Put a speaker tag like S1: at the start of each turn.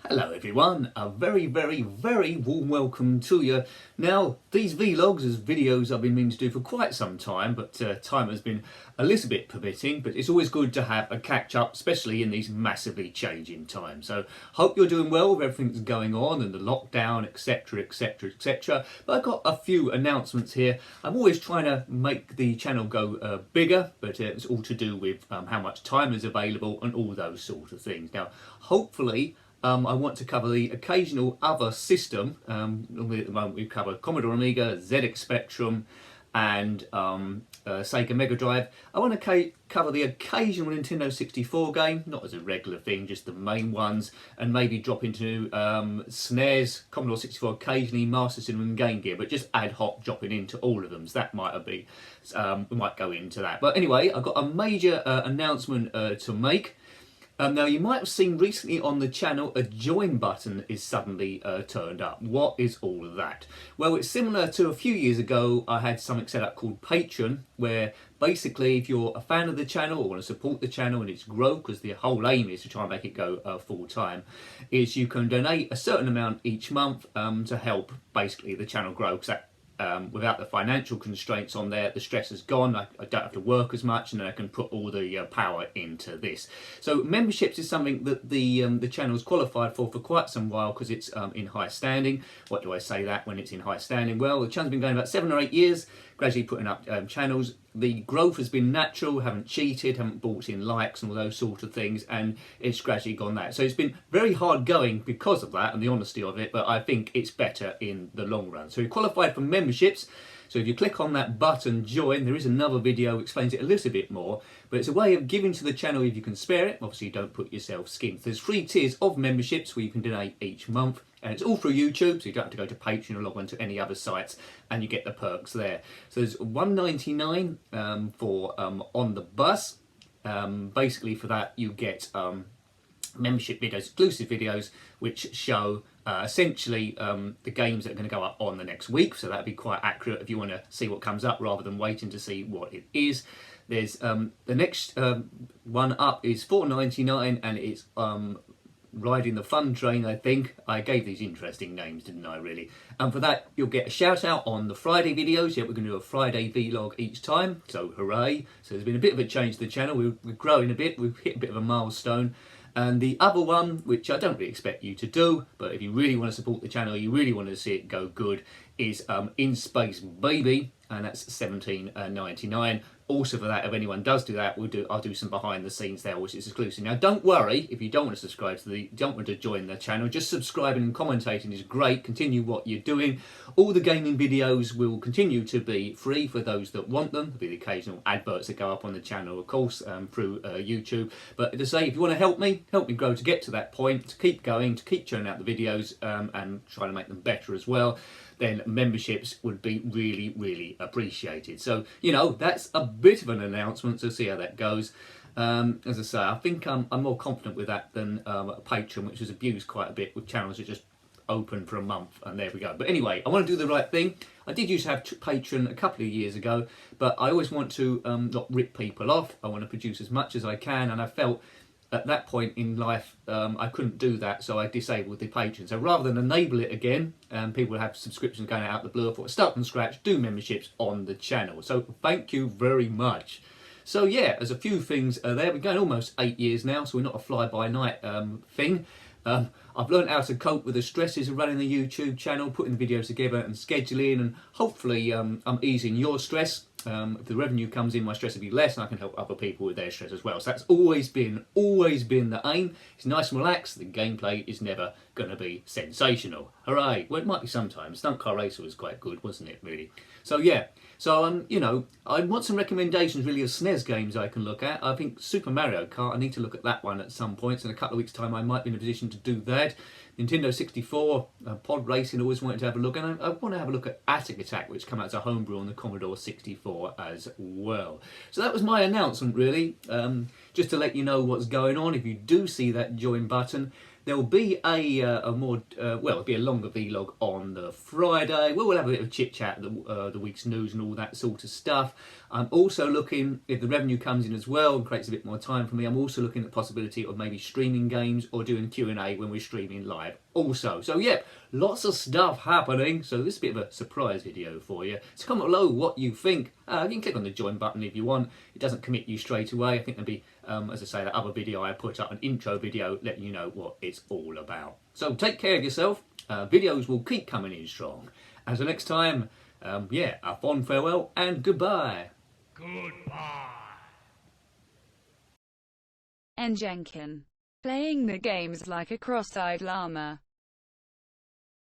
S1: Hello everyone, a very warm welcome to you. Now these vlogs as videos I've been meaning to do for quite some time, but time has been a little bit permitting, but it's always good to have a catch up, especially in these massively changing times. So hope you're doing well with everything that's going on and the lockdown, etc. But I've got a few announcements here. I'm always trying to make the channel go bigger, but it's all to do with how much time is available and all those sort of things. Now hopefully I want to cover the occasional other system. Normally at the moment we cover Commodore Amiga, ZX Spectrum and Sega Mega Drive. I want to cover the occasional Nintendo 64 game, not as a regular thing, just the main ones, and maybe drop into SNES, Commodore 64 occasionally, Master System and Game Gear, but just ad hoc dropping into all of them. So that might be, we might go into that. But anyway, I've got a major announcement to make. Now you might have seen recently on the channel a join button is suddenly turned up. What is all of that? Well, it's similar to a few years ago I had something set up called Patreon, where basically if you're a fan of the channel or want to support the channel and its growth, because the whole aim is to try and make it go full time, is you can donate a certain amount each month to help basically the channel grow, because that without the financial constraints on there, the stress is gone. I don't have to work as much, and then I can put all the power into this. So memberships is something that the channel's qualified for quite some while, because it's in high standing. What do I say that when it's in high standing? Well, the channel's been going about 7 or 8 years, gradually putting up channels. The growth has been natural, haven't cheated, haven't bought in likes and all those sort of things, and it's gradually gone that. So it's been very hard going because of that and the honesty of it, but I think it's better in the long run. So you're qualified for memberships. So if you click on that button, join, there is another video that explains it a little bit more, but it's a way of giving to the channel if you can spare it. Obviously don't put yourself skint. There's 3 tiers of memberships where you can donate each month, and it's all through YouTube, so you don't have to go to Patreon or log on to any other sites, and you get the perks there. So there's $1.99 for On the Bus. Basically for that you get membership videos, exclusive videos, which show essentially the games that are going to go up on the next week. So that'd be quite accurate if you want to see what comes up rather than waiting to see what it is. There's the next one up is $4.99, and it's Riding the Fun Train, I think. I gave these interesting names, didn't I, really? And for that, you'll get a shout out on the Friday videos. Yeah, we're going to do a Friday vlog each time, so hooray. So there's been a bit of a change to the channel. We're growing a bit. We've hit a bit of a milestone. And the other one, which I don't really expect you to do, but if you really want to support the channel, you really want to see it go good, is In Space Baby, and that's $17.99. Also for that, if anyone does do that, I'll do some behind the scenes there, which is exclusive. Now don't worry if you don't want to subscribe to don't want to join the channel. Just subscribing and commentating is great. Continue what you're doing. All the gaming videos will continue to be free for those that want them. There'll be the occasional adverts that go up on the channel, of course, through YouTube. But to say, if you want to help me grow to get to that point, to keep going, to keep churning out the videos and trying to make them better as well, then memberships would be really appreciated. So, you know, that's a bit of an announcement, so see how that goes. As I say, I think I'm more confident with that than Patreon, which was abused quite a bit with channels that just open for a month, and there we go. But anyway, I want to do the right thing. I did used to have Patreon a couple of years ago, but I always want to not rip people off. I want to produce as much as I can, and I felt at that point in life I couldn't do that, so I disabled the Patreon. So rather than enable it again, people have subscriptions going out the blue, I thought start from scratch, do memberships on the channel. So thank you very much. So yeah, there's a few things there. We're going almost 8 years now, so we're not a fly-by-night thing. I've learned how to cope with the stresses of running the YouTube channel, putting the videos together and scheduling, and hopefully I'm easing your stress. If the revenue comes in, my stress will be less, and I can help other people with their stress as well. So that's always been the aim. It's nice and relaxed. The gameplay is never going to be sensational. Hooray! Well, it might be sometimes. Stunt Car Racer was quite good, wasn't it, really? So yeah. So you know, I want some recommendations really of SNES games I can look at. I think Super Mario Kart, I need to look at that one at some points. In a couple of weeks' time, I might be in a position to do that. Nintendo 64, pod racing, always wanted to have a look, and I want to have a look at Attic Attack, which came out as a homebrew on the Commodore 64 as well. So that was my announcement, really, just to let you know what's going on. If you do see that join button, There'll be a more, well, it'll be a longer vlog on the Friday, where we'll have a bit of chit chat, the week's news and all that sort of stuff. I'm also looking, if the revenue comes in as well and creates a bit more time for me, I'm also looking at the possibility of maybe streaming games or doing Q&A when we're streaming live also. So yeah, lots of stuff happening. So this is a bit of a surprise video for you. So comment below what you think. You can click on the join button if you want. It doesn't commit you straight away. I think there'll be, as I say, that other video I put up, an intro video letting you know what it's all about. So take care of yourself. Videos will keep coming in strong. Until next time, yeah, a fond farewell and goodbye.
S2: Goodbye.
S3: Njenkin. Playing the games like a cross-eyed llama.